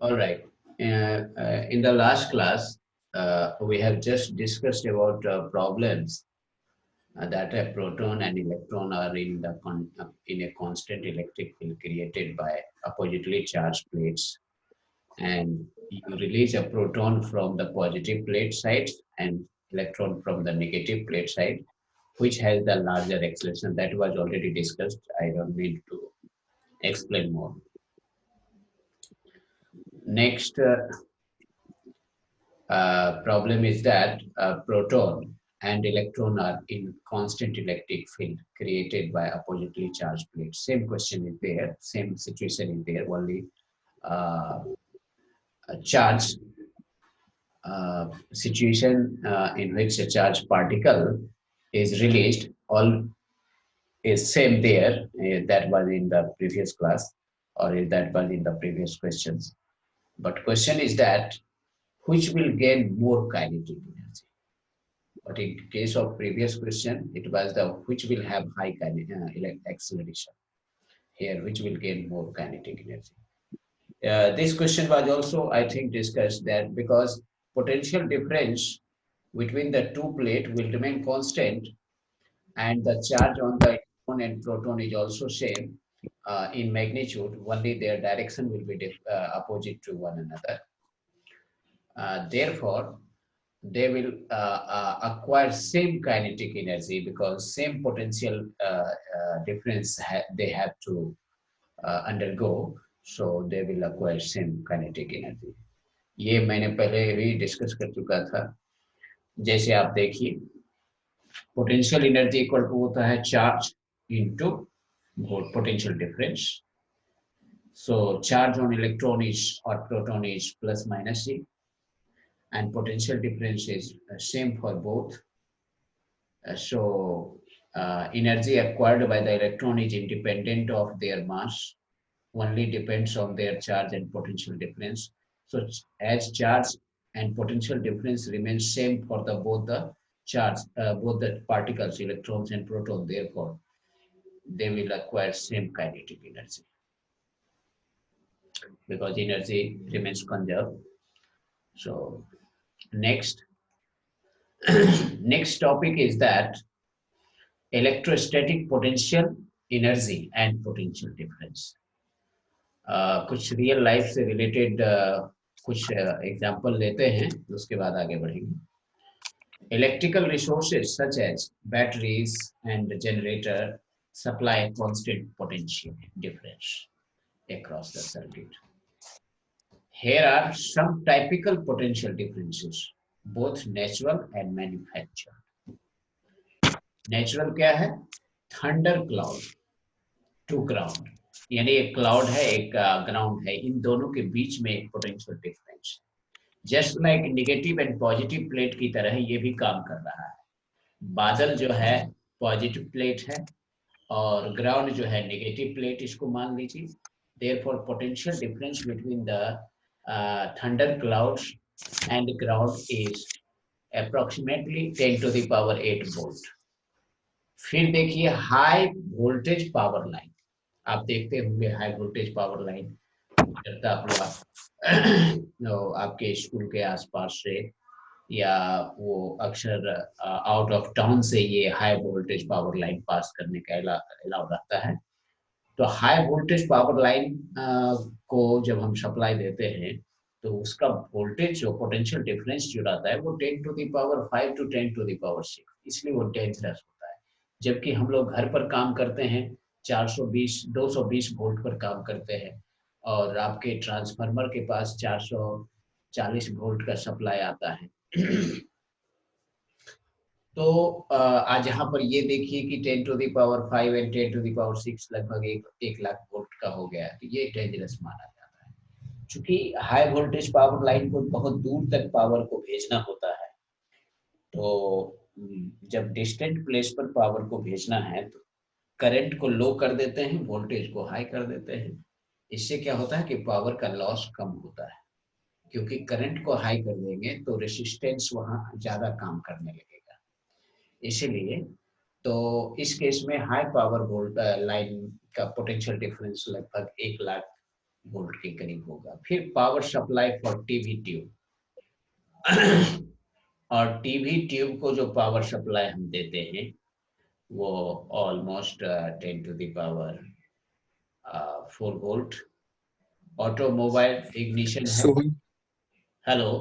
All right. In the last class, we have just discussed about problems that a proton and electron are in a constant electric field created by oppositely charged plates, and you release a proton from the positive plate side and electron from the negative plate side, which has the larger acceleration. That was already discussed. I don't need to explain more. Next, problem is that a proton and electron are in constant electric field created by oppositely charged plates. Same question is there, same situation is there, only a charge situation in which a charged particle is released, all is same there, that was in the previous class or that was in the previous questions. But question is that which will gain more kinetic energy? But in case of previous question, it was the which will have high acceleration. Here, which will gain more kinetic energy. This question was also, I think, discussed that because potential difference between the two plates will remain constant, and the charge on the electron and proton is also same in magnitude. Only their direction will be opposite to one another. Therefore, they will acquire same kinetic energy because same potential difference they have to undergo, so they will acquire same kinetic energy. ये मैंने पहले भी discuss कर चुका था। जैसे आप देखिए पोटेंशियल एनर्जी इक्वल टू होता है charge into potential difference. So charge on electron is और प्रोटॉन इज प्लस माइनस जी, and potential difference is same for both. Energy acquired by the electron is independent of their mass, only depends on their charge and potential difference. So as charge and potential difference remains same for the both the charge, both the particles, electrons and proton, therefore they will acquire same kinetic energy because energy remains conserved. So next, next topic is that electrostatic potential energy and potential difference. कुछ real life से related कुछ example लेते हैं, उसके बाद आगे बढ़ेंगे। Electrical resources such as batteries and generator supply a constant potential difference across the circuit. Here are some typical potential differences, both natural and manufactured. Natural क्या है? थंडर क्लाउड टू ग्राउंड, यानी एक क्लाउड है एक ground है, इन दोनों के बीच में एक पोटेंशियल डिफरेंस है। Just like negative and positive plate की तरह ये भी काम कर रहा है। बादल जो है पॉजिटिव प्लेट है और ग्राउंड जो है नेगेटिव प्लेट, इसको मान लीजिए। Therefore potential difference between the thunder clouds and ground is approximately 10 to the power 8 volt. फिर देखिए हाई वोल्टेज पावर लाइन, आप देखते होंगे हाई वोल्टेज पावर लाइन करता आपके स्कूल के आसपास से या वो अक्सर आउट ऑफ टाउन से ये हाई वोल्टेज पावर लाइन पास करने का अलाउ रहता है। तो हाई वोल्टेज पावर लाइन को जब हम सप्लाई देते हैं तो उसका वोल्टेज जो पोटेंशियल डिफरेंस जो रहता है वो 10 to the power 5 to 10 to the power 6, इसलिए वो डेंजरस होता है। जबकि हम लोग घर पर काम करते हैं 420 220 वोल्ट पर काम करते हैं और आपके ट्रांसफार्मर के पास 440 वोल्ट का सप्लाई आता है। तो आज यहाँ पर ये देखिए कि 10 to the power 5 and 10 to the power 6 लगभग एक लाख वोल्ट का हो गया, तो ये डेंजरस माना जाता है। चूंकि हाई वोल्टेज पावर लाइन को बहुत दूर तक पावर को भेजना होता है, तो जब डिस्टेंट प्लेस पर पावर को भेजना है तो करंट को लो कर देते हैं, वोल्टेज को हाई कर देते हैं। इससे क्या होता है कि पावर का लॉस कम होता है, क्योंकि करंट को हाई कर देंगे तो रेसिस्टेंस वहां ज्यादा काम करने लगेगा। इसीलिए तो इस केस में हाई पावर वोल्ट लाइन का पोटेंशियल डिफरेंस लगभग 1 लाख वोल्ट के करीब होगा। फिर power supply for TV tube, और टीवी ट्यूब को जो पावर सप्लाई हम देते हैं वो almost 10 to the power 4 volt. Automobile ignition है। Sohan. Hello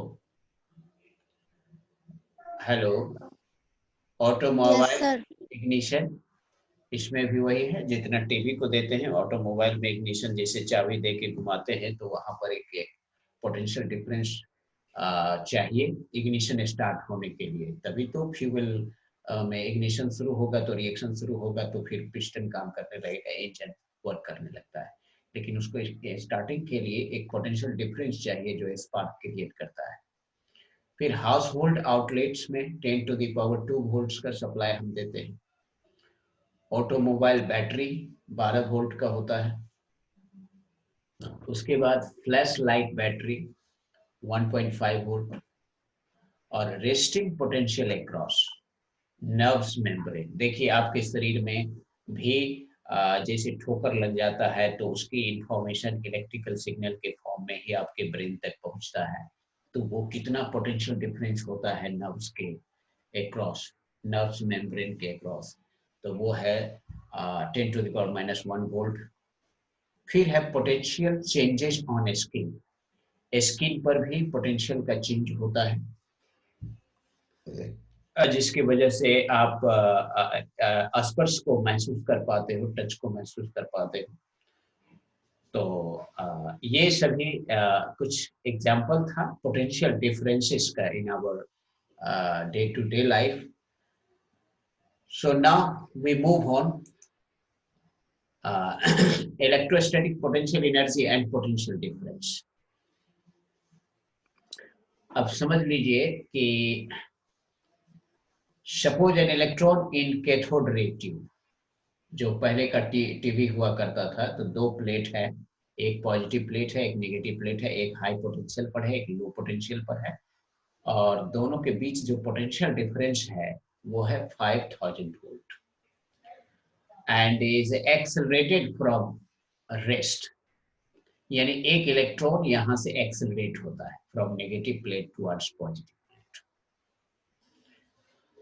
hello, Yes, automobile sir. Ignition, इसमें भी वही है जितना टीवी को देते हैं, ऑटोमोबाइल में इग्निशन जैसे चाबी दे के घुमाते हैं तो वहां पर एक पोटेंशियल डिफरेंस चाहिए इग्निशन स्टार्ट होने के लिए, तभी तो फ्यूल में इग्निशन शुरू होगा तो रिएक्शन शुरू होगा तो फिर पिस्टन काम करने लगेगा, इंजन वर्क करने लगता है। लेकिन उसको स्टार्टिंग के लिए एक पोटेंशियल डिफरेंस चाहिए जो स्पार्क क्रिएट करता है। फिर हाउस होल्ड आउटलेट्स में 10 to the power 2 वोल्ट्स का सप्लाई हम देते हैं। ऑटोमोबाइल बैटरी 12 वोल्ट का होता है। उसके बाद फ्लैश लाइट बैटरी 1.5 वोल्ट, और resting potential across nerves membrane. देखिए आपके शरीर में भी जैसे ठोकर लग जाता है तो उसकी इंफॉर्मेशन इलेक्ट्रिकल सिग्नल के फॉर्म में ही आपके ब्रेन तक पहुंचता है, तो वो कितना पोटेंशियल डिफरेंस होता है नर्व्स के अक्रॉस, नर्व्स मेम्ब्रेन के अक्रॉस, तो वो है 10 to the power -1 वोल्ट। फिर है potential changes on skin, skin पर भी पोटेंशियल का चेंज होता है जिसकी वजह से आप स्पर्श को महसूस कर पाते हो, टच को महसूस कर पाते हो। तो ये सभी कुछ एग्जाम्पल था पोटेंशियल डिफरेंसेस का in our day to day life. So now we move on electrostatic potential energy and potential difference. अब समझ लीजिए कि suppose an electron in cathode ray tube, जो पहले का टीवी हुआ करता था, तो दो प्लेट है, एक पॉजिटिव प्लेट है एक नेगेटिव प्लेट है, एक हाई पोटेंशियल पर है एक लो पोटेंशियल पर है, और दोनों के बीच जो पोटेंशियल डिफरेंस है वो है 5000 volt and is accelerated from rest, यानी एक इलेक्ट्रॉन यहां से एक्सेलरेट होता है from negative plate towards positive plate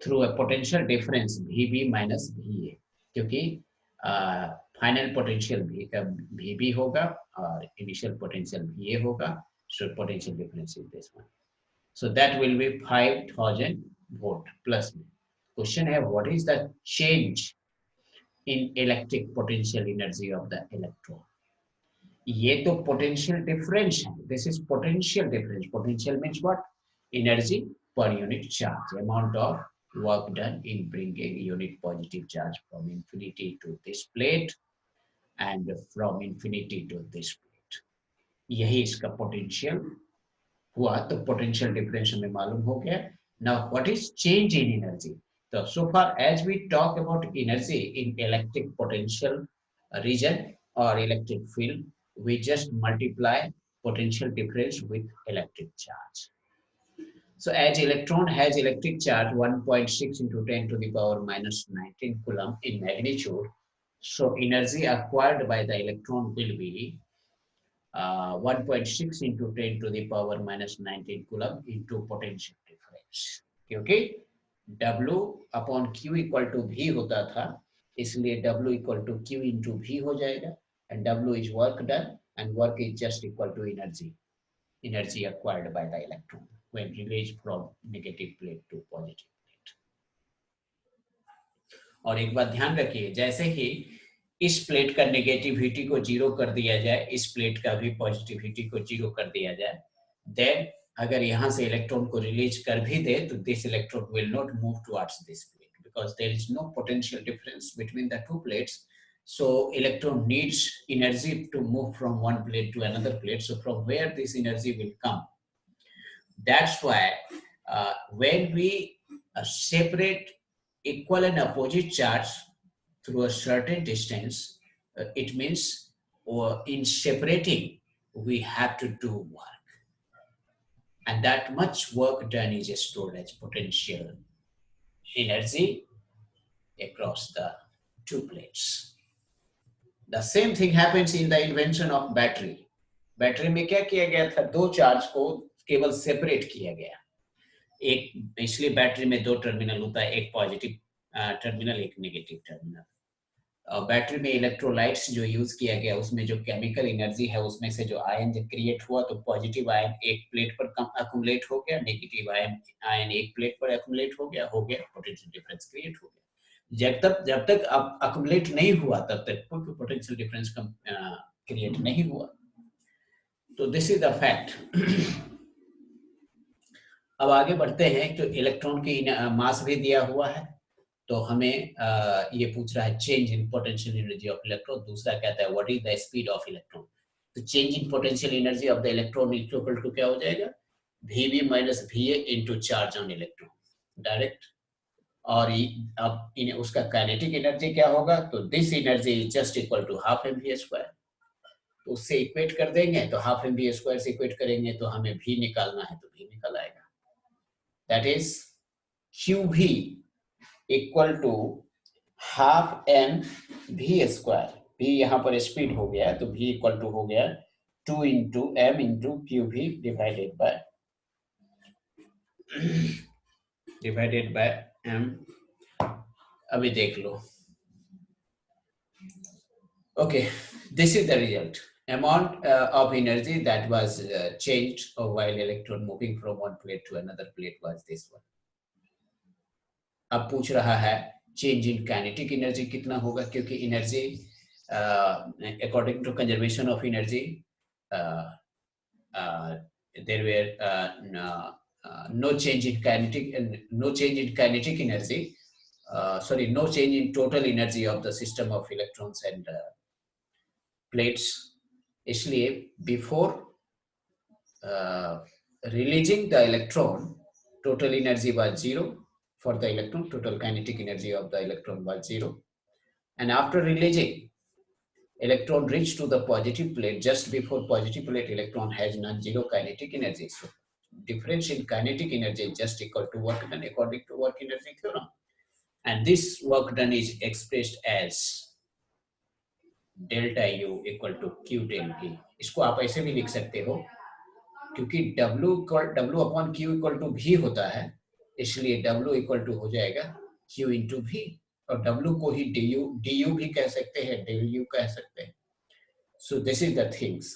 through a potential difference VB minus VA, क्योंकि फाइनल पोटेंशियल VB होगा और इनिशियल पोटेंशियल VA होगा, so potential difference is this one, so that will be 5000 volt plus में। Question है what is the change in electric potential energy of the electron। ये तो potential difference है, this is potential difference, potential means what, energy पर unit charge, amount of work done in bringing unit positive charge from infinity to this plate and from infinity to this plate, यही इसका potential हुआ। तो potential difference हमें मालूम हो गया। Now what is change in energy, तो so far as we talk about energy in electric potential region और electric field, we just multiply potential difference with electric charge. So as electron has electric charge 1.6 into 10 to the power -19 coulomb in magnitude, so energy acquired by the electron will be 1.6 into 10 to the power -19 coulomb into potential difference, क्योंकि W upon Q equal to V होता था, इसलिए W equal to Q into V हो जाएगा, and W is work done and work is just equal to energy acquired by the electron when released from negative plate to positive plate। और एक बात ध्यान रखिए, जैसे ही इस प्लेट का नेगेटिविटी को 0 कर दिया जाए, इस प्लेट का भी पॉजिटिविटी को 0 कर दिया जाए, देन अगर यहाँ से इलेक्ट्रॉन को रिलीज कर भी दे तो this electron will not move towards this plate because there is no potential difference between the two plates, so electron needs energy to move from one plate to another plate, so from where this energy will come, that's why when we separate equal and opposite charge through a certain distance, it means in separating we have to do work, and that much work done is stored as potential energy across the two plates. The same thing happens in the invention of battery. Battery में क्या किया गया था, दो charge को केवल separate किया गया। एक, इसलिए बैटरी में दो टर्मिनल होता है, एक पॉजिटिव टर्मिनल, एक नेगेटिव टर्मिनल। बैटरी में इलेक्ट्रोलाइट्स जो यूज किया गया, उसमें जो केमिकल एनर्जी है, उसमें से जो आयन जब क्रिएट हुआ तो पॉजिटिव आयन एक प्लेट पर अकुमुलेट हो गया, नेगेटिव आयन एक प्लेट पर अकुमुलेट हो गया, पोटेंशियल डिफरेंस क्रिएट हो गया। जब तक अब अकुमुलेट नहीं हुआ तब तक कोई पोटेंशियल डिफरेंस क्रिएट नहीं हुआ। तो दिस इज द फैक्ट। अब आगे बढ़ते हैं। तो इलेक्ट्रॉन की मास भी दिया हुआ है, तो हमें ये पूछ रहा है change in potential energy of electron. दूसरा कहता है what is the speed of electron. तो change in potential energy of the electron equal to क्या हो जाएगा, VV माइनस VA into charge on electron, direct. और अब उसका काइनेटिक एनर्जी क्या होगा, तो this energy is just equal to half mv²। तो उससे इक्वेट कर देंगे, तो हाफ mv² से इक्वेट करेंगे तो हमें V निकालना है, तो V निकल आएगा। That is QV equal to half mv²। V यहाँ पर स्पीड हो गया, तो V इक्वल टू हो गया 2 into m into QV divided by m। अभी देख लो। Okay, this is the result. Amount of energy that was changed while electron moving from one plate to another plate was this one. अब पूछ रहा है change in kinetic energy कितना होगा, क्योंकि energy according to conservation of energy there were no change in kinetic energy, no change in total energy of the system of electrons and plates. इसलिए before releasing the electron, total energy was 0 for the electron, total kinetic energy of the electron was 0, and after releasing, electron reached to the positive plate. Just before positive plate, electron has non-zero kinetic energy. So difference in kinetic energy is just equal to work done according to work energy theorem, and this work done is expressed as delta U equal to Q del V। इसको आप ऐसे भी लिख सकते हो, क्योंकि W upon Q equal to V होता है, इसलिए W इक्वल टू हो जाएगा Q इंटू V, और W को ही du भी कह सकते हैं, del U कह सकते हैं। सो दिस इज द थिंग्स।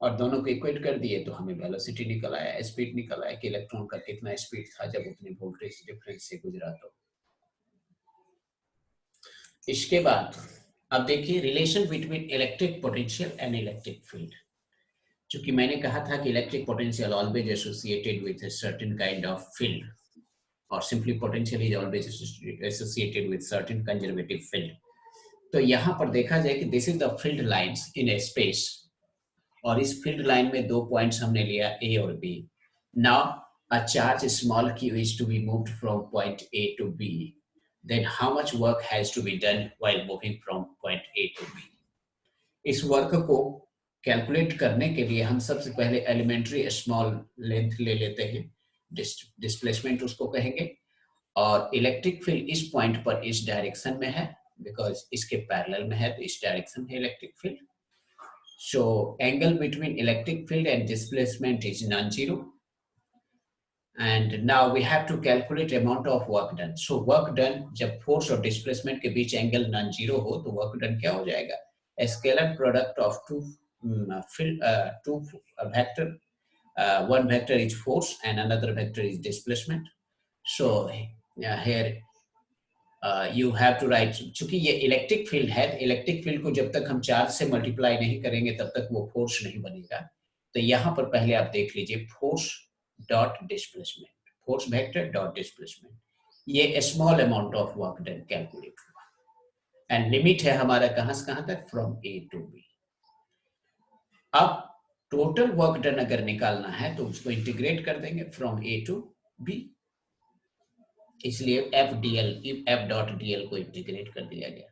और दोनों को इक्वेट कर दिए तो हमें वेलोसिटी निकल आया, स्पीड निकल आया कि इलेक्ट्रॉन का कितना स्पीड था जब उतने वोल्टेज डिफरेंस से गुजरा। तो इसके बाद अब देखिए relation between electric potential and electric field. क्योंकि मैंने कहा था कि electric potential always associated with a certain kind of field, और simply potential is always associated with certain conservative field. तो यहाँ पर देखा जाए कि this is the field lines in a space, और इस फील्ड लाइन में दो पॉइंट्स हमने लिया A और B। Now a charge small q is to be moved from point A to B, then how much work has to be done while moving from point A to B? इस work को calculate करने के लिए हम सबसे पहले elementary small length ले लेते हैं, डिस्प्लेसमेंट उसको कहेंगे, और इलेक्ट्रिक फील्ड इस पॉइंट पर इस डायरेक्शन में है, बिकॉज इसके पैरेलल में है, तो इस डायरेक्शन है electric field. So angle between electric field and displacement is non zero, and now we have to calculate amount of work done. So work done, जब फोर्स और डिस्प्लेसमेंट के बीच एंगल नॉन जीरो हो तो work done क्या हो जाएगा, scalar product of two vector, one vector is force and another vector is displacement. So here you have to write, चूंकि ये इलेक्ट्रिक फील्ड है, इलेक्ट्रिक फील्ड को जब तक हम चार्ज से मल्टीप्लाई नहीं करेंगे तब तक वो फोर्स नहीं बनेगा। तो यहाँ पर पहले आप देख लीजिए force dot displacement, force vector dot displacement, ये small amount of work done calculate हुआ, एंड लिमिट है हमारा कहां से कहां तक, फ्रॉम A टू B। अब टोटल वर्क डन अगर निकालना है तो उसको इंटीग्रेट कर देंगे फ्रॉम A टू B, इसलिए F डॉट dl को इंटीग्रेट कर दिया गया।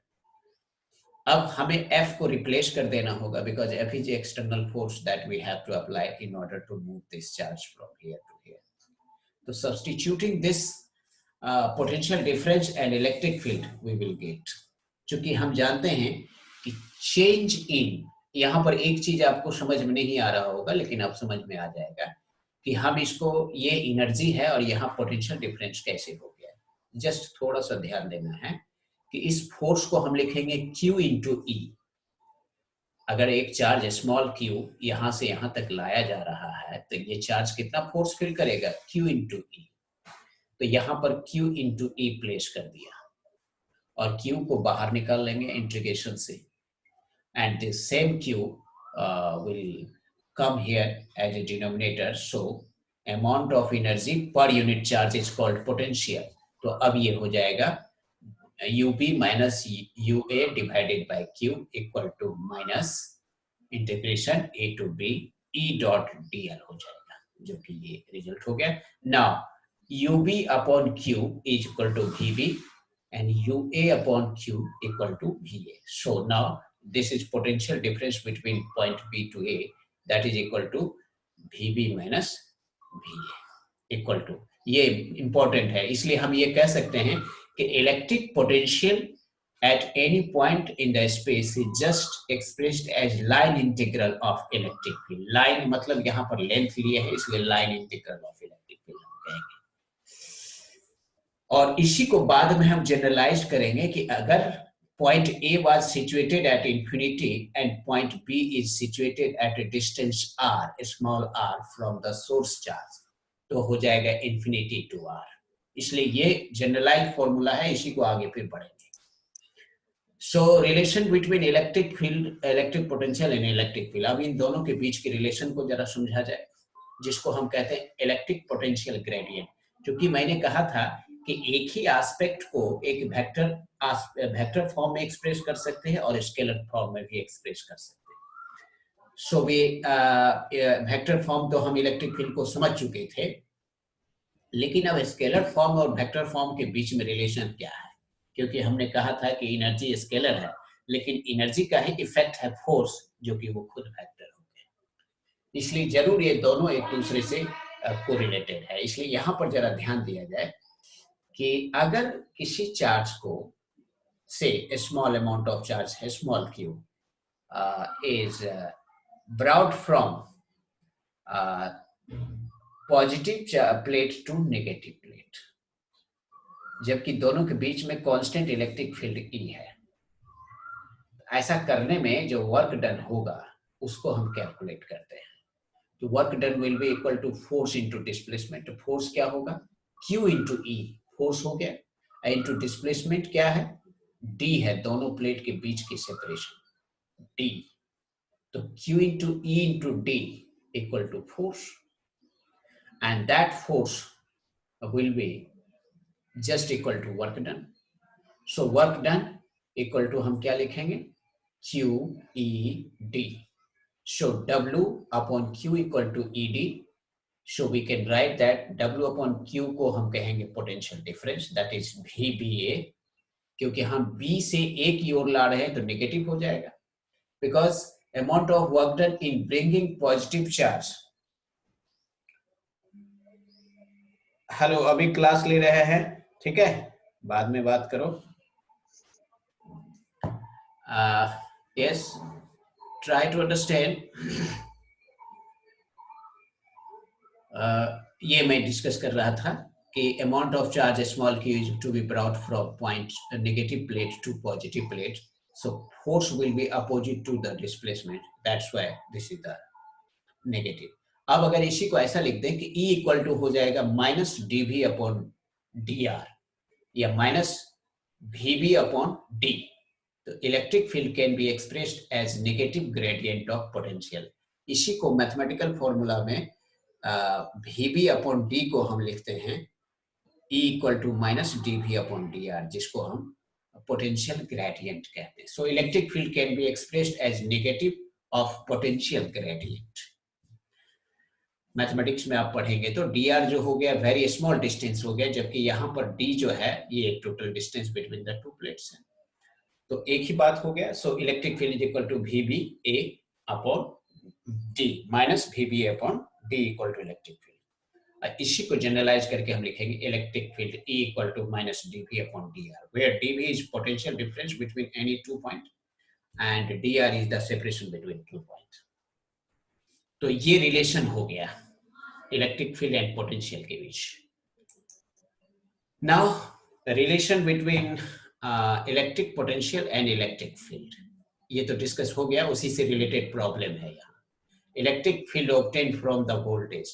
अब हमें F को रिप्लेस कर देना होगा, because F is external force that we have to apply in order to move this charge from here to here. तो substituting this potential difference and electric field we will get, क्योंकि हम जानते हैं कि change in यहाँ पर एक चीज आपको समझ में नहीं आ रहा होगा, लेकिन अब समझ में आ जाएगा कि हम इसको, ये एनर्जी है और यहाँ पोटेंशियल डिफरेंस कैसे हो गया। जस्ट थोड़ा सा ध्यान देना है कि इस फोर्स को हम लिखेंगे Q इंटू ई। अगर एक चार्ज स्मॉल q यहाँ से यहाँ तक लाया जा रहा है तो ये चार्ज कितना फोर्स फील करेगा, Q इंटू ई। तो यहाँ पर Q इंटू ई प्लेस कर दिया और Q को बाहर निकाल लेंगे इंटीग्रेशन से, and the same Q will come here as a denominator. So amount of energy per unit charge is called potential. तो अब ये हो जाएगा UB minus UA divided by Q equal to minus integration A to B E dot dl हो जाएगा, जो कि ये रिजल्ट हो गया। Now UB upon Q is equal to VB and UA upon Q equal to VA. So now this is potential difference between point B to A, that is equal to VB minus VA equal to, ये important है, इसलिए हम ये कह सकते हैं कि electric potential at any point in the space is just expressed as line integral of electric field. line मतलब यहाँ पर लेंथ लिए है, इसलिए line integral of electric field हम कहेंगे। और इसी को बाद में हम जनरलाइज करेंगे कि अगर point A was situated at infinity and point B is situated at a distance r, small r from the source charge, तो हो जाएगा infinity to r। इसलिए ये जनरलाइज फॉर्मूला है, इसी को आगे फिर पढ़ेंगे। So relation between electric field, electric potential and electric field, अब इन दोनों के बीच के रिलेशन को जरा समझा जाए, जिसको हम कहते हैं इलेक्ट्रिक पोटेंशियल ग्रेडियंट। क्योंकि मैंने कहा था कि एक ही एस्पेक्ट को एक वेक्टर फॉर्म में एक्सप्रेस कर सकते हैं और स्केलर फॉर्म में भी एक्सप्रेस कर सकते हैं। सो वे वेक्टर फॉर्म तो हम इलेक्ट्रिक फील्ड को समझ चुके थे, लेकिन अब स्केलर फॉर्म और वेक्टर फॉर्म के बीच में रिलेशन क्या है, क्योंकि हमने कहा था कि एनर्जी स्केलर है, लेकिन एनर्जी का ही इफेक्ट है फोर्स, जो कि वो खुद वेक्टर हो गए। इसलिए जरूर ये दोनों एक दूसरे से कोरिलेटेड है। इसलिए यहाँ पर जरा ध्यान दिया जाए कि अगर किसी चार्ज को से स्मॉल अमाउंट ऑफ चार्ज है small q is brought from positive plate to negative plate, जबकि दोनों के बीच में कांस्टेंट इलेक्ट्रिक फील्ड E है। ऐसा करने में जो वर्क डन होगा उसको हम कैलकुलेट करते हैं। तो work done will be equal to force into displacement. Force क्या होगा, Q इंटू E फोर्स हो गया, इंटू डिस्प्लेसमेंट क्या है, D है, दोनों प्लेट के बीच की सेपरेशन D। तो Q into E into D equal to force, and that force will be just equal to work done. So work done equal to हम क्या लिखेंगे, Q E D. So W upon Q equal to ED. So we can write that W upon Q को हम कहेंगे potential difference, that is VBA. क्योंकि हम B से A की ओर ला रहे हैं तो नेगेटिव हो जाएगा, because amount of work done in bringing positive charge। Hello, अभी क्लास ले रहे हैं, ठीक है, बाद में बात करो। Yes, try to understand. ये मैं डिस्कस कर रहा था कि amount of charge small q is to be brought from point negative plate to positive plate, so force will be opposite to the displacement, that's why this is the negative। अब अगर इसी को ऐसा लिख दें कि E इक्वल टू हो जाएगा माइनस dV अपॉन dr या माइनस VB अपॉन D, तो electric field can be expressed as negative gradient of potential. इसी को मैथमेटिकल फॉर्मूला में VB अपॉन D को हम लिखते हैं E equal to minus dV upon dr, जिसको हम पोटेंशियल ग्रेडियंट कहते हैं। So electric field can be expressed as negative of potential gradient. Mathematics में आप पढ़ेंगे तो dr जो हो गया वेरी स्मॉल डिस्टेंस हो गया, जबकि यहाँ पर d जो है ये एक total distance between the two plates है, तो एक ही बात हो गया। So electric field is equal to VBA upon D minus VBA upon D equal to electric field. इसी को जनरलाइज करके हम लिखेंगे electric field E equal to minus dV upon dr, where dV is potential difference between any two point and dr is the separation between 2 points. तो ये relation हो गया electric field and potential के बीच. Now the relation between electric potential and electric field, ये तो discuss हो गया, उसी से रिलेटेड प्रॉब्लम है यहाँ. Electric field obtain from the voltage.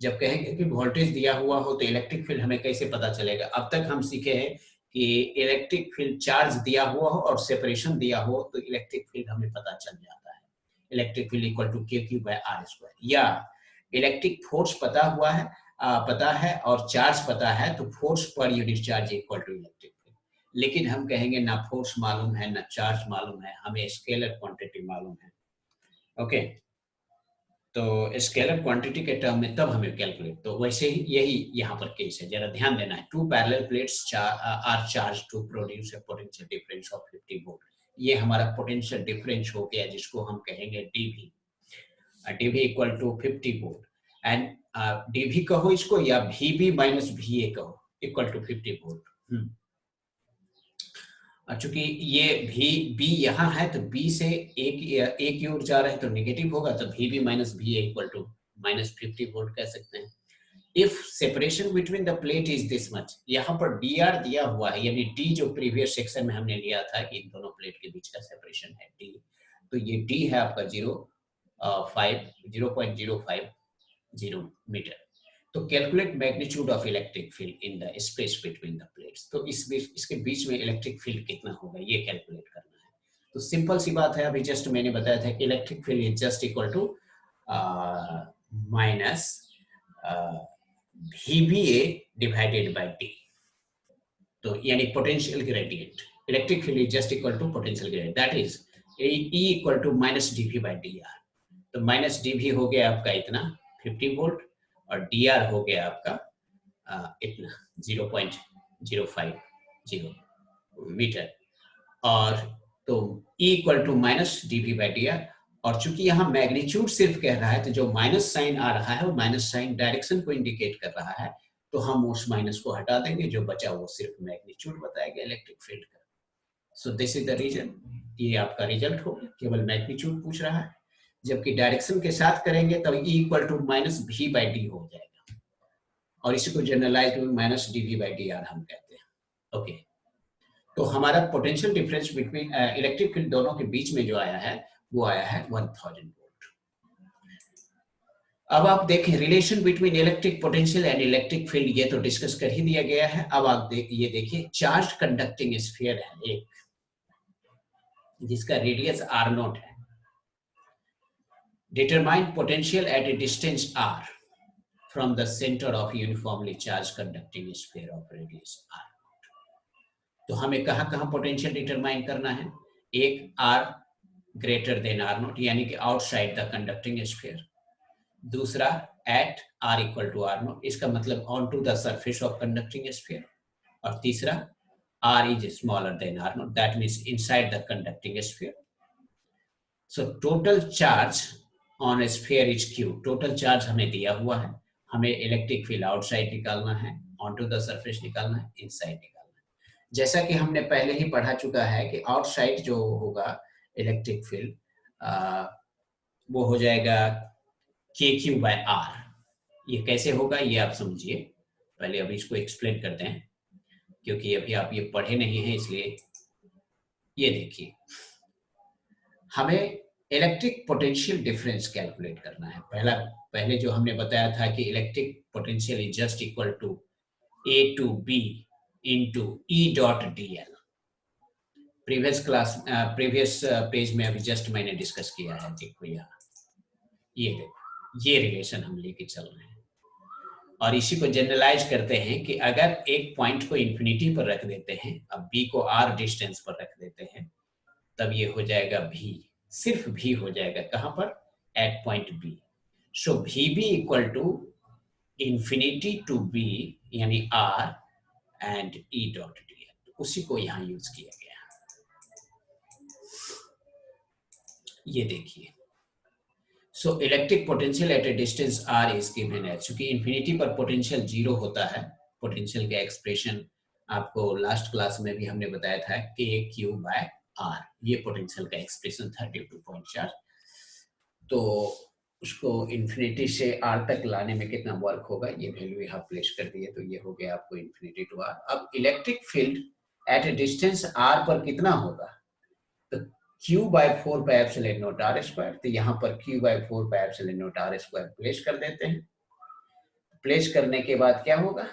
जब कहेंगे कि वोल्टेज दिया हुआ हो तो इलेक्ट्रिक फील्ड हमें कैसे पता चलेगा. अब तक हम सीखे हैं कि इलेक्ट्रिक फील्ड चार्ज दिया हुआ हो और सेपरेशन दिया हो तो इलेक्ट्रिक फील्ड हमें पता चल जाता है. Electric field equal to Q/R². या इलेक्ट्रिक फोर्स पता है और चार्ज पता है तो फोर्स पर unit charge equal to electric field. लेकिन हम कहेंगे ना फोर्स मालूम है ना चार्ज मालूम है, हमें स्केलर क्वांटिटी मालूम है. ओके, तो स्केलर क्वांटिटी के टर्म में तब हमें कैलकुलेट. तो वैसे ही यही यहाँ पर केस है, जरा ध्यान देना है. 2 parallel plates are charged to produce a potential difference of 50 volt. ये हमारा पोटेंशियल डिफरेंस हो गया जिसको हम कहेंगे dV. dV equal to 50 volt and dV कहो इसको या VB माइनस VA कहो इक्वल टू 50 वोल्ट. चूंकि ये B यहाँ है तो B से एक की ओर जा रहा है तो नेगेटिव होगा, तो VB minus VA equal to minus 50 volt कह सकते हैं. If separation between the plate is this much, यहाँ पर dr दिया हुआ है, यानी d जो प्रीवियस सेक्शन में हमने लिया था कि इन दोनों प्लेट के बीच का सेपरेशन है d, तो ये d है आपका 0.050 मीटर. तो calculate magnitude of electric field in the space between the plates. तो इसके बीच में इलेक्ट्रिक फील्ड कितना होगा ये कैलकुलेट करना है. तो सिंपल सी बात है, अभी जस्ट मैंने बताया था electric field is just equal to minus VBA divided by D. तो यानी potential gradient. Electric field is just equal to potential gradient, that is E equal to minus dV by dr. तो minus dV हो गया आपका इतना 50 volt और dr हो गया आपका इतना 0.050 मीटर. और तो E equal to minus dV by dr. और चूंकि यहाँ मैग्नीट्यूड सिर्फ कह रहा है तो जो माइनस साइन आ रहा है वो माइनस साइन डायरेक्शन को इंडिकेट कर रहा है, तो हम उस माइनस को हटा देंगे, जो बचा वो सिर्फ मैग्नीट्यूड बताएगा इलेक्ट्रिक फील्ड का. So this is the reason. ये आपका रिजल्ट होगा, केवल मैग्नीट्यूड पूछ रहा है. जबकि डायरेक्शन के साथ करेंगे तब E equal to minus V by D हो जाएगा, और इसी को जनरलाइज में माइनस dV बाई dr हम कहते हैं. ओके, तो हमारा potential difference between electric field दोनों के बीच में जो आया है वो आया है 1000 वोल्ट. अब आप देखें relation between electric potential and electric field, ये तो डिस्कस कर ही दिया गया है. अब आप ये देखिए चार्ज कंडक्टिंग स्फीयर है एक, जिसका रेडियस r0 है. Determine potential at a distance r from the centre of uniformly charge conducting sphere of radius r. तो हमें कहाँ पोटेंशियल डिटरमाइन करना है. एक r ग्रेटर देन r0 यानी कि आउटसाइड द कंडक्टिंग स्फीयर. दूसरा at r equal to r0, इसका मतलब on to the surface of conducting sphere. और तीसरा r is smaller than r0, that means inside the conducting sphere. So total charge on sphere is q. Total charge हमें दिया हुआ है, हमें electric field outside निकालना है, ऑन टू द सरफेस निकालना है, इनसाइड निकालना है. जैसा कि हमने पहले ही पढ़ा चुका है कि आउटसाइड जो होगा इलेक्ट्रिक फील्ड वो हो जाएगा KQ बाय R. ये कैसे होगा ये आप समझिए. पहले अभी इसको एक्सप्लेन करते हैं, क्योंकि अभी आप ये पढ़े नहीं हैं, इसलिए ये देखिए. हमें इलेक्ट्रिक पोटेंशियल डिफरेंस कैलकुलेट करना है. पहले जो हमने बताया था कि electric potential is just equal to A to B into E dot dl. Previous page में अभी जस्ट मैंने डिस्कस किया है. देखो यहाँ ये देखो, ये रिलेशन हम लेके चल रहे हैं, और इसी को जनरलाइज करते हैं कि अगर एक पॉइंट को इंफिनिटी पर रख देते हैं, अब B को R डिस्टेंस पर रख देते हैं, तब ये हो जाएगा V, सिर्फ V हो जाएगा. कहाँ पर? At point B. So VB equal to infinity to B यानी R and E dot dl. उसी को यहाँ यूज किया गया. ये देखिए, so electric potential at a distance r is given है. चूंकि इंफिनिटी पर पोटेंशियल 0 होता है, पोटेंशियल का एक्सप्रेशन आपको लास्ट क्लास में भी हमने बताया था KQ बाय आर, ये पोटेंशियल का एक्सप्रेशन था ड्यू टू पॉइंट चार्ज। तो उसको इन्फिनिटी से आर तक लाने में कितना वर्क होगा, ये वैल्यू यहाँ प्लेस कर दिए, तो ये हो गया आपको इन्फिनिटी टू आर। अब electric field at a distance R पर कितना होगा, तो Q/4 pi epsilon naught R square, तो यहाँ पर Q/4 pi epsilon naught R square place कर देते हैं। प्लेस करने के बाद क्या होगा,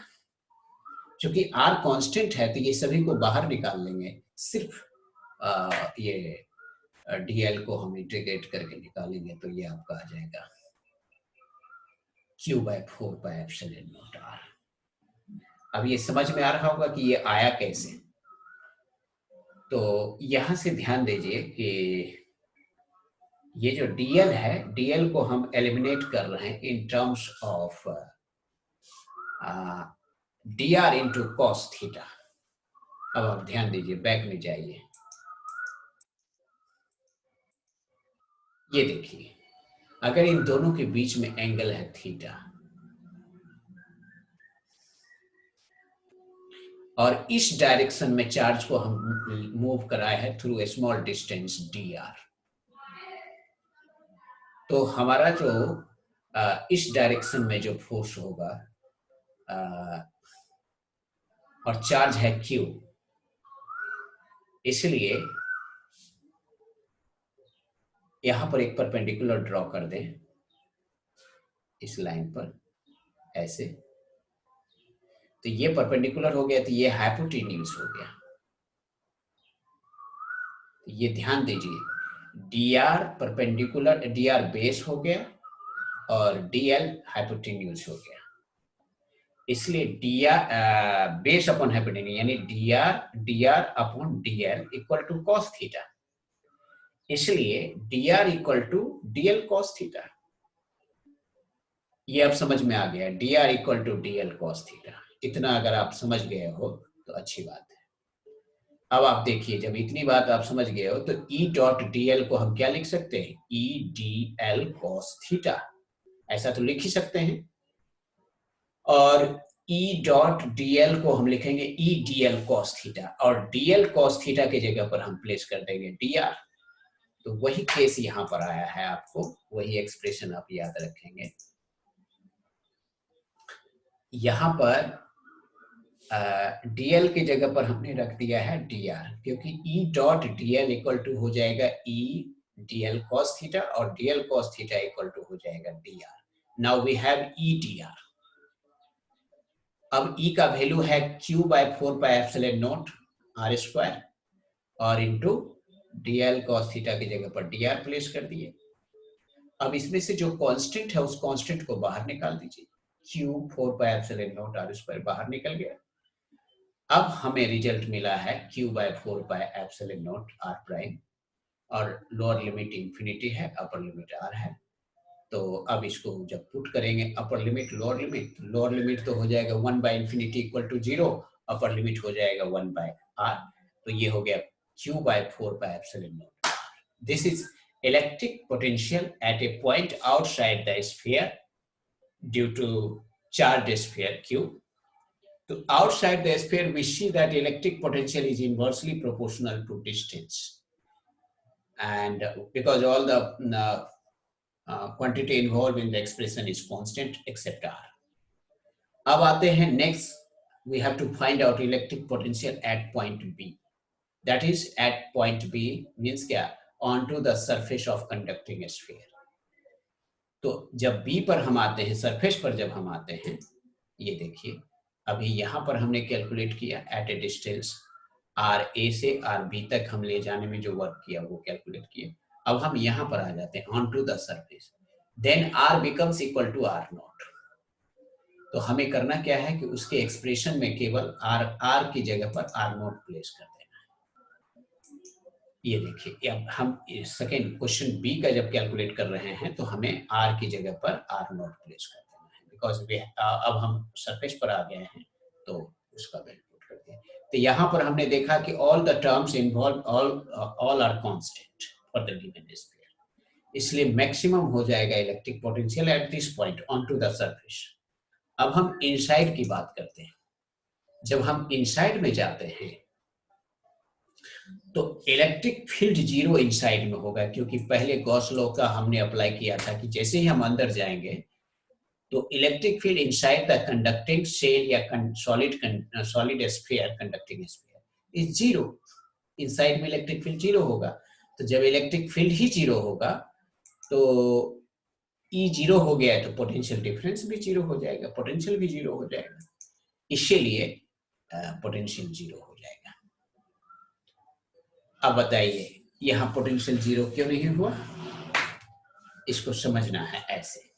क्योंकि आर कांस्टेंट है तो ये सभी को बाहर निकाल लेंगे, सिर्फ ये डीएल को हम इंटीग्रेट करके निकालेंगे, तो ये आपका आ जाएगा Q/4 pi epsilon naught are. अब ये समझ में आ रहा होगा कि ये आया कैसे। तो यहां से ध्यान दीजिए कि ये जो डीएल है, डीएल को हम एलिमिनेट कर रहे हैं in terms of dr into cos theta. अब आप ध्यान दीजिए, बैक में जाइए, ये देखिए, अगर इन दोनों के बीच में एंगल है थीटा और इस डायरेक्शन में चार्ज को हम मूव कराए हैं through a small distance dr, तो हमारा जो इस डायरेक्शन में जो फोर्स होगा और चार्ज है q, इसलिए यहां पर एक परपेंडिकुलर ड्रॉ कर दें इस लाइन पर ऐसे, तो ये परपेंडिकुलर हो गया, तो ये हाइपोटेन्यूज हो गया। तो ये ध्यान दीजिए, dr परपेंडिकुलर, dr बेस हो गया और dl हाइपोटेन्यूज हो गया, इसलिए dr बेस अपॉन हाइपोटेन्यूज यानी dr upon dl equal to cos theta, इसलिए dr equal to dl cos theta. ये अब समझ में आ गया, dr equal to dl cos theta. इतना अगर आप समझ गए हो तो अच्छी बात है। अब आप देखिए, जब इतनी बात आप समझ गए हो तो E डॉट dl को हम क्या लिख सकते हैं, E dl cos थीटा, ऐसा तो लिख ही सकते हैं। और E डॉट dl को हम लिखेंगे E dl cos थीटा, और dl cos थीटा की जगह पर हम प्लेस कर देंगे dr। तो वही केस यहां पर आया है, आपको वही एक्सप्रेशन आप याद रखेंगे। यहां पर dl की जगह पर हमने रख दिया है dr, क्योंकि E dot dl equal to हो जाएगा E dl cos थीटा और dl cos theta equal to हो जाएगा dr। Now we have E dr। अब E का वैल्यू है Q/4 pi epsilon naught R square और इंटू dl cos थीटा की जगह पर dr प्लेस कर दिए। अब इसमें से जो कांस्टेंट है उस कांस्टेंट को बाहर निकाल दीजिए, Q/4 pi epsilon naught R square बाहर निकल गया। अब हमें रिजल्ट मिला है Q/4 pi epsilon naught R prime, और लोअर लिमिट इंफिनिटी है, अपर लिमिट r है। तो अब इसको जब पुट करेंगे अपर लिमिट लोअर लिमिट तो हो जाएगा 1 by infinity equal to 0, upper limit हो जाएगा 1 बाई r, तो ये हो गया Q/4 pi epsilon naught r। This is electric potential at a point outside the sphere due to charge sphere Q। So outside the sphere, we see that electric potential is inversely proportional to distance, and because all the quantity involved in the expression is constant except r. अब आते हैं next, we have to find out electric potential at point B. That is, at point B means क्या, onto the surface of conducting sphere. तो जब B पर हम आते हैं, सरफेस पर जब हम आते हैं, ये देखिए अभी यहां पर हमने कैलकुलेट किया eight a distance R A से आर बी तक हम ले जाने में जो वर्क किया वो कैलकुलेट किया। अब हम यहां पर आ जाते हैं on to the surface, then R becomes equal to R naught. तो हमें करना क्या है कि उसके एक्सप्रेशन में केवल आर की जगह पर आर नॉट प्लेस कर देना है। ये देखिए, अब हम सेकेंड क्वेश्चन बी का जब कैलकुलेट कर रहे हैं तो हमें आर की जगह पर आर नॉट प्लेस कर देना है, बिकॉज अब हम सरफेस पर आ गए हैं तो उसका वैल्यू पुट करते हैं। तो यहाँ पर हमने देखा कि all the terms involve all are constant for the given sphere, इसलिए मैक्सिमम हो जाएगा electric potential at this point on to the surface. अब हम इनसाइड की बात करते हैं। जब हम इनसाइड में जाते हैं तो इलेक्ट्रिक फील्ड जीरो इनसाइड में होगा, क्योंकि पहले गॉस लॉ का हमने अप्लाई किया था कि जैसे ही हम अंदर जाएंगे तो electric field inside the conducting shell या solid sphere, conducting sphere is zero. Inside में इलेक्ट्रिक फील्ड जीरो होगा। तो जब इलेक्ट्रिक फील्ड ही जीरो होगा तो ई जीरो हो गया है तो पोटेंशियल डिफरेंस भी जीरो हो जाएगा, पोटेंशियल भी जीरो हो जाएगा, इसीलिए पोटेंशियल जीरो हो जाएगा। अब बताइए यहां पोटेंशियल जीरो क्यों नहीं हुआ, इसको समझना है ऐसे।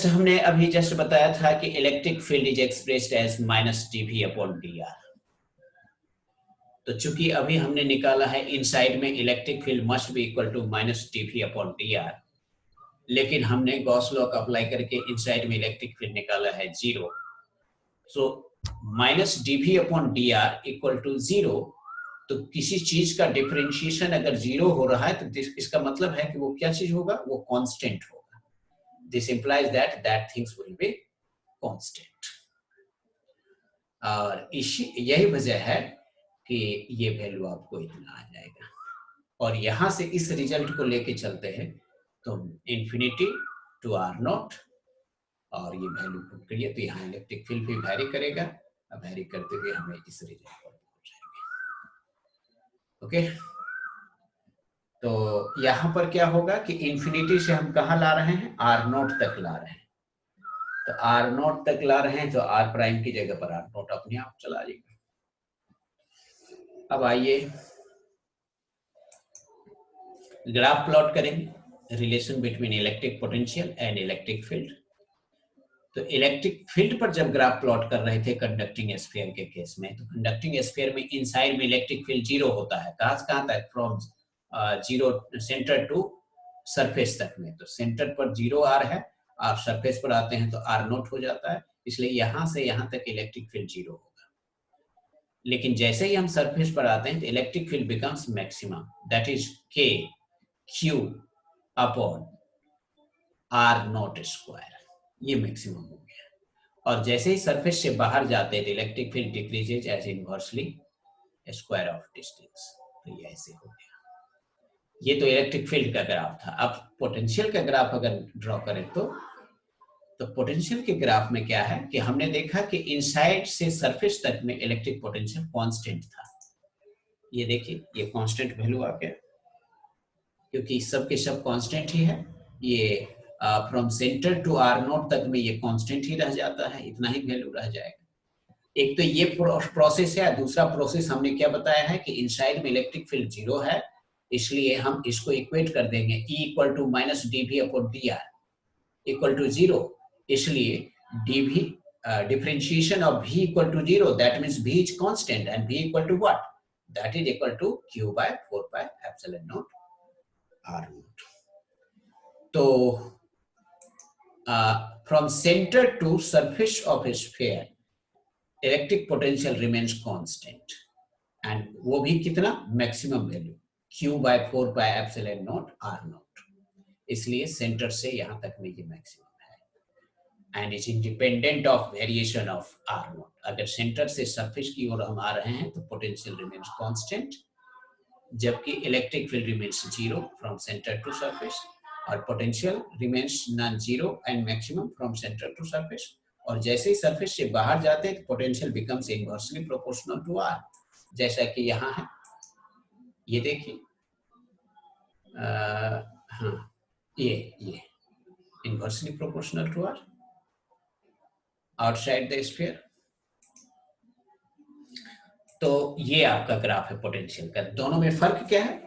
हमने अभी बताया था कि electric field is expressed as -dV/dr। तो चूंकि अभी हमने निकाला है इनसाइड में electric field must be equal to -dV/dr, लेकिन हमने गॉस लॉ का अप्लाई करके इनसाइड में इलेक्ट्रिक फील्ड निकाला है zero. So -dV/dr equal to zero. तो किसी चीज का डिफरेंशिएशन अगर जीरो हो रहा है तो इसका मतलब है कि वो क्या चीज होगा, वो कांस्टेंट होगा। This implies that things will be constant. और यही वजह है कि ये वैल्यू आपको इतना आ जाएगा। और यहां से इस रिजल्ट को लेके चलते हैं तो इंफिनिटी टू आर नॉट, और ये वैल्यू पुट करिए तो यहाँ इलेक्ट्रिक फील्ड भी वैरी करेगा, वैरी करते हुए हमें इस रिजल्ट पर पहुंच जाएंगे। ओके, तो यहाँ पर क्या होगा कि इंफिनिटी से हम कहाँ ला रहे हैं, आर नॉट तक ला रहे हैं। तो आर नॉट तक ला रहे हैं तो आर प्राइम की जगह पर आर नॉट अपने आप चला जाएगा। अब आइए ग्राफ प्लॉट करेंगे, relation between electric potential and electric field. तो इलेक्ट्रिक फील्ड पर जब ग्राफ प्लॉट कर रहे थे कंडक्टिंग स्फीयर के केस में, तो कंडक्टिंग स्फीयर में इनसाइड में इलेक्ट्रिक फील्ड जीरो होता है। कहां से कहां तक, from zero centre to surface तक में। तो सेंटर पर जीरो आर है, आप सरफेस पर आते हैं तो आर नोट हो जाता है, इसलिए यहां से यहां तक इलेक्ट्रिक फील्ड जीरो होगा। लेकिन जैसे ही हम सरफेस पर आते हैं तो electric field becomes maximum, that is K Q upon R naught square, ये मैक्सिमम हो गया। और जैसे ही सरफेस से बाहर जाते हैं तो electric field decreases as inversely square of distance. तो ये ऐसे हो गया। ये तो इलेक्ट्रिक फील्ड का ग्राफ था। अब पोटेंशियल का ग्राफ अगर ड्रॉ करें तो पोटेंशियल के ग्राफ में क्या है कि हमने देखा कि इनसाइड से सरफेस तक में इलेक्ट्रिक पोटेंशियल कांस्टेंट था। ये देखिए ये कांस्टेंट वैल्यू आ गया, क्योंकि सब के सब कांस्टेंट ही है। ये from centre to R naught तक में ये कांस्टेंट ही रह जाता है, इतना ही वैल्यू रह जाएगा। एक तो ये प्रोसेस है। दूसरा प्रोसेस हमने क्या बताया है कि इनसाइड में इलेक्ट्रिक फील्ड जीरो है, इसलिए हम इसको इक्वेट कर देंगे E equal to -dV/dr equal to zero. इसलिए dV differentiation of V equal to zero, that means V is constant and V equal to what, that is equal to Q/4πε0 R naught. तो from center to surface of a sphere electric potential remains constant, and वो भी कितना, maximum value Q/4πε0 R naught. इसलिए centre से यहां तक में ये मैक्सिमम है and is independent of variation of R naught. अगर सेंटर से सरफेस की ओर हम आ रहे हैं तो पोटेंशियल रिमेन्स कांस्टेंट, जबकि electric field remains zero from centre to surface, और potential remains non zero and maximum from centre to surface. और जैसे ही सरफेस से बाहर जाते हैं तो potential becomes inversely proportional to R, जैसा कि यहाँ है। ये देखिए हाँ, ये inversely proportional to R outside the sphere. तो ये आपका ग्राफ है पोटेंशियल का। दोनों में फर्क क्या है,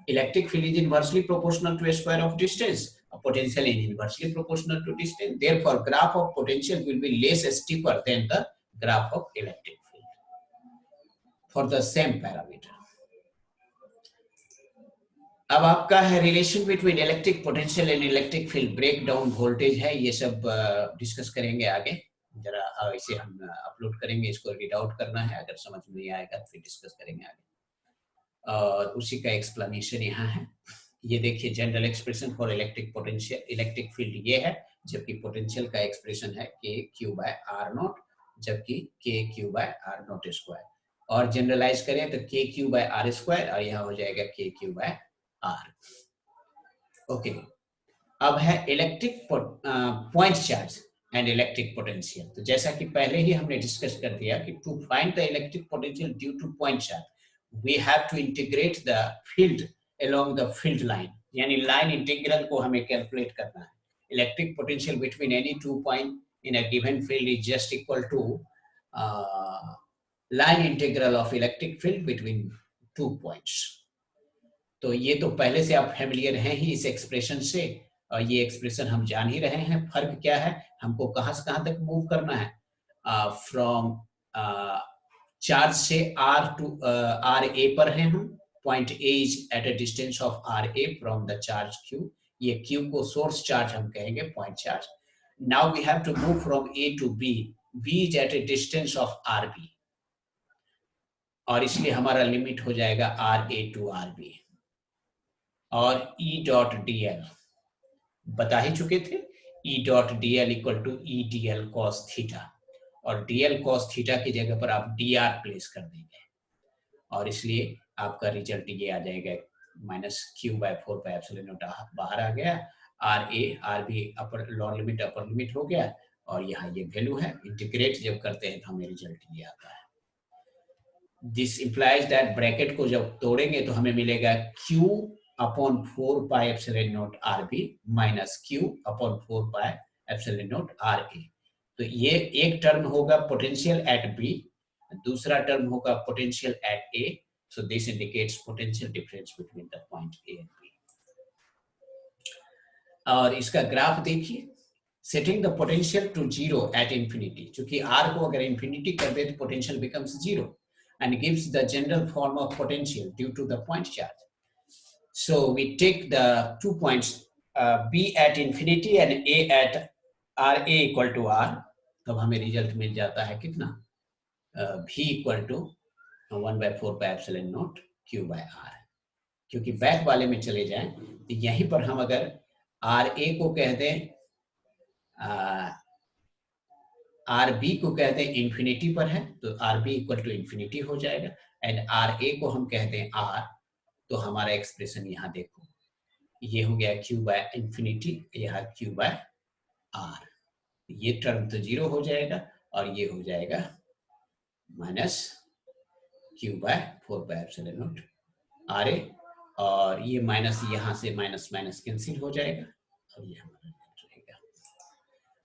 electric field is inversely proportional to a square of distance, potential is inversely proportional to distance, therefore graph of potential will be less steeper than the graph of electric field for the same parameter. अब आपका है relation between electric potential and electric field, break down voltage है, ये सब discuss करेंगे आगे। जरा इसे हम अपलोड करेंगे, इसको रीड आउट करना है, अगर समझ में नहीं आएगा तो फिर डिस्कस करेंगे आगे। और उसी का एक्सप्लेनेशन यहाँ है। ये देखिए general expression for electric potential, electric field ये है, जबकि पोटेंशियल का एक्सप्रेशन है K Q/R नोट, जबकि K Q/R नोट स्क्वायर। और जनरलाइज करें तो के क्यू बाय आर स्क्वायर, और यहाँ हो जाएगा K Q by are. Okay, अब है electric point charge and electric potential. तो जैसा कि पहले ही हमने डिस्कस कर दिया कि to find the electric potential due to point charge we have to integrate the field along the field line, यानी लाइन इंटीग्रल को हमें कैलकुलेट करना है। Electric potential between any two point in a given field is just equal to line integral of electric field between two points. तो ये तो पहले से आप फैमिलियर हैं ही इस एक्सप्रेशन से, और ये एक्सप्रेशन हम जान ही रहे हैं। फर्क क्या है, हमको कहां से कहां तक मूव करना है, फ्रॉम चार्ज से आर टू आर ए पर हैं हम। Point A is at a distance of R A from the charge Q, ये क्यू को सोर्स चार्ज हम कहेंगे, point charge. Now we have to move from A to B, B is at a distance of R B, और इसलिए हमारा limit हो जाएगा R A to R B. और E डॉट डी एल बता ही चुके थे, E dot D L equal to E D L cos theta, और डी एल कॉस थीटा की जगह पर आप डी आर प्लेस कर देंगे, और इसलिए आपका रिजल्ट ये आ जाएगा माइनस क्यू बाय 4πε0 बाहर आ गया, R A R B upper lower limit upper limit हो गया, और यहाँ ये वैल्यू है। इंटीग्रेट जब करते हैं तो हमें रिजल्ट ये आता है। दिस इंप्लाइज दैट ब्रैकेट को जब तोड़ेंगे तो हमें मिलेगा Q upon 4πε0 RB minus Q upon 4πε0 RA। तो ये एक टर्म होगा पोटेंशियल एट B, दूसरा टर्म होगा potential at A। So this indicates potential difference between the point A and B। और इसका ग्राफ देखिए, setting the potential to zero at infinity, क्योंकि R को अगर इंफिनिटी कर दे तो potential becomes zero and gives the general form of potential due to the point charge. So we take the 2 points B at infinity and A at RA equal to R, तब हमें result मिल जाता है कितना, V equal to 1/4πε0 Q by R। क्योंकि back वाले में चले जाएं तो यहीं पर हम अगर RA को कह दें, आर बी को कहते हैं इंफिनिटी पर है तो R B equal to infinity हो जाएगा, एंड आर ए को हम कहते हैं आर, तो हमारा एक्सप्रेशन यहाँ देखो ये हो गया क्यू बाय इंफिनिटी, यहाँ क्यू बाय आर, ये टर्म तो जीरो हो जाएगा और ये हो जाएगा minus Q by 4πε0 R A, और ये माइनस यहाँ से माइनस माइनस कैंसिल हो जाएगा, और ये हमारा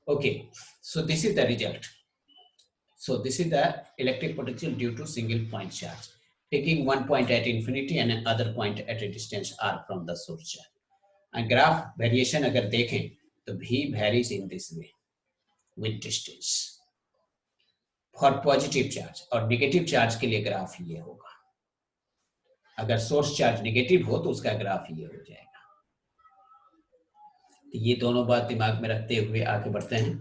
okay. So this is the result. So this is the electric potential due to single point charge, taking one point at infinity and another point at a distance r from the source charge. And graph variation अगर देखें तो V varies in this way with distance for positive charge, और negative charge के लिए graph ये होगा। अगर source charge negative हो तो उसका ग्राफ ये हो जाएगा। तो ये दोनों बात दिमाग में रखते हुए आगे बढ़ते हैं।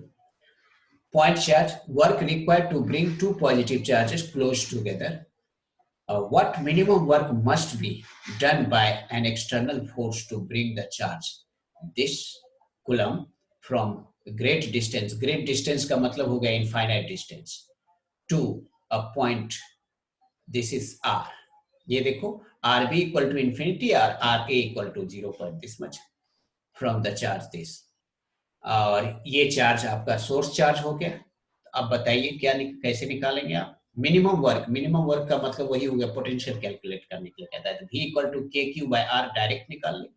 Point charge, work required to bring two positive charges close together. What minimum work must be done by an external force to bring the charge, this coulomb, from great distance, great distance का मतलब हो गया infinite distance, to a point, this is R। ये देखो RB equal to infinity or RA equal to 0 पर this much from the charge this, और ये charge आपका सोर्स चार्ज हो गया। अब बताइए क्या कैसे निकालेंगे आप मिनिमम वर्क। मिनिमम वर्क का मतलब वही हो गया पोटेंशियल कैलकुलेट करने के लिए कहता है, तो V इक्वल टू के क्यू बाय आर डायरेक्ट निकाल ले।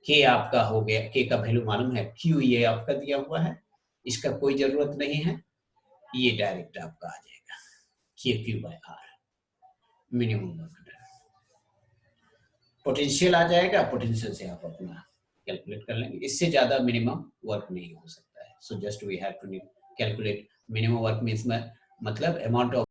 के आपका हो गया, के का वैल्यू मालूम है, क्यू ये आपका दिया हुआ है, इसका कोई जरूरत नहीं है, ये डायरेक्ट आपका आ जाएगा K Q by R minimum work. Potential आ जाएगा, पोटेंशियल से आप अपना कैलकुलेट कर लेंगे, इससे ज्यादा मिनिमम वर्क नहीं हो सकता है। So just we have to calculate minimum work means मतलब अमाउंट ऑफ